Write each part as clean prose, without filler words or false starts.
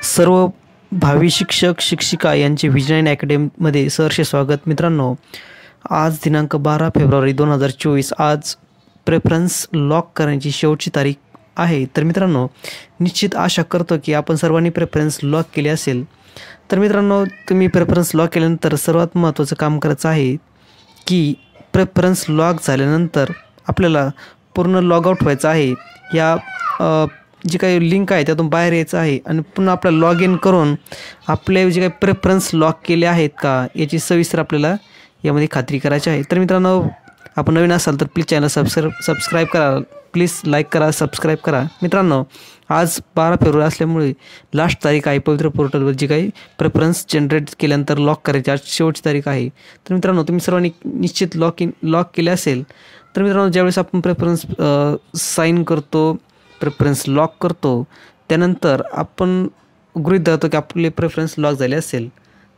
सर्व भावी शिक्षक शिक्षिका यांचे विजयन अकॅडमीमध्ये सहर्ष स्वागत. मित्रांनो, आज दिनांक 12 फेब्रुवारी 2024 आज प्रेफरन्स लॉक करण्याची शेवटची तारीख आहे. तर मित्रांनो, निश्चित आशा करतो की आपण सर्वांनी प्रेफरन्स लॉक केले असेल. तर मित्रांनो, तुम्ही प्रेफरन्स लॉक केल्यानंतर सर्वात महत्त्वाचं काम करायचं आहे की प्रेफरन्स लॉक झाल्यानंतर आपल्याला पूर्ण लॉग आउट व्हायचं आहे. या जी काही लिंक आहे त्यातून बाहेर यायचं आहे आणि पुन्हा आपल्याला लॉग इन करून आपले जे काही प्रेफरन्स लॉक केले आहेत का याची सविस्तर आपल्याला यामध्ये खात्री करायची आहे. तर मित्रांनो, आपण नवीन असाल तर प्लीज चॅनल सबस्क्राईब करा, प्लीज लाईक करा, सबस्क्राईब करा. मित्रांनो, आज 12 फेब्रुवारी असल्यामुळे लास्ट तारीख आहे पवित्र पोर्टलवर जी काही प्रेफरन्स जनरेट केल्यानंतर लॉक करायची आज शेवटची तारीख आहे. तर मित्रांनो, तुम्ही सर्वांनी निश्चित लॉक केले असेल. तर मित्रांनो, ज्यावेळेस आपण प्रेफरन्स साईन करतो, प्रेफरन्स लॉक करतो, त्यानंतर आपण गृहीत धरतो की आपले प्रेफरन्स लॉक झाले असेल.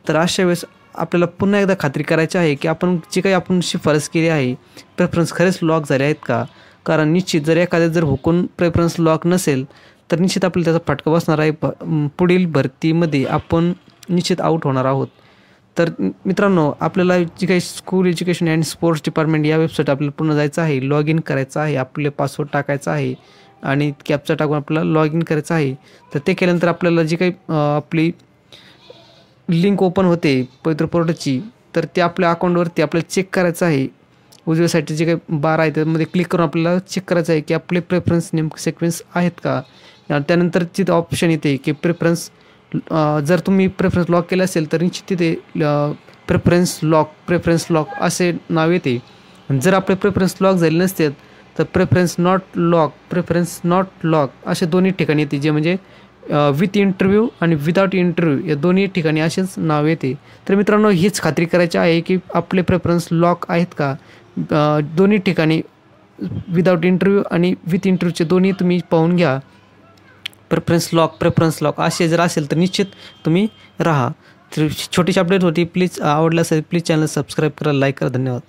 तर अशा वेळेस आपल्याला पुन्हा एकदा खात्री करायची आहे की आपण जे काही आपण शिफारस केली आहे प्रेफरन्स खरेच लॉक झाले आहेत का. कारण निश्चित जर एखाद्या जर हुकून प्रेफरन्स लॉक नसेल तर निश्चित आपल्याला त्याचा फटका बसणार आहे. पुढील भरतीमध्ये आपण निश्चित आऊट होणार आहोत. तर मित्रांनो, आपल्याला जी काही school education and sports department या वेबसाईट आपल्याला पूर्ण जायचं आहे, लॉग इन करायचं आहे, आपले पासवर्ड टाकायचा आहे आणि कॅप्चा टाकून आपल्याला लॉग इन करायचं आहे. तर ते केल्यानंतर आपल्याला जी काही आपली लिंक ओपन होते पवित्र पोर्टलची, तर ते आपल्या अकाउंटवरती आपल्याला चेक करायचं आहे. उजव्या साईडचे जे काही बार आहे त्यामध्ये क्लिक करून आपल्याला चेक करायचं आहे की आपले प्रेफरन्स नेमके सिक्वेन्स आहेत का. त्यानंतर तिथे ऑप्शन येते की प्रेफरन्स, जर तुम्ही प्रेफरन्स लॉक केले असेल तर निश्चित तिथे प्रेफरन्स लॉक असे नाव येते. जर आपले प्रेफरन्स लॉक झाले नसते तर प्रेफरन्स नॉट लॉक असे दोन्ही ठिकाणी येते, जे म्हणजे विथ इंटरव्ह्यू आणि विदाउट इंटरव्ह्यू या दोन्ही ठिकाणी असेच नाव येते. तर मित्रांनो, हीच खात्री करायची आहे की आपले प्रेफरन्स लॉक आहेत का. दोन्ही ठिकाणी विदाउट इंटरव्ह्यू आणि विथ इंटरव्ह्यूचे दोन्ही तुम्ही पाहून घ्या. प्रेफरन्स लॉक असे जर असेल तर निश्चित तुम्ही राहा. तर छोटीशी अपडेट होती. प्लीज आवडलं असेल प्लीज चॅनल सबस्क्राईब करा, लाईक करा. धन्यवाद.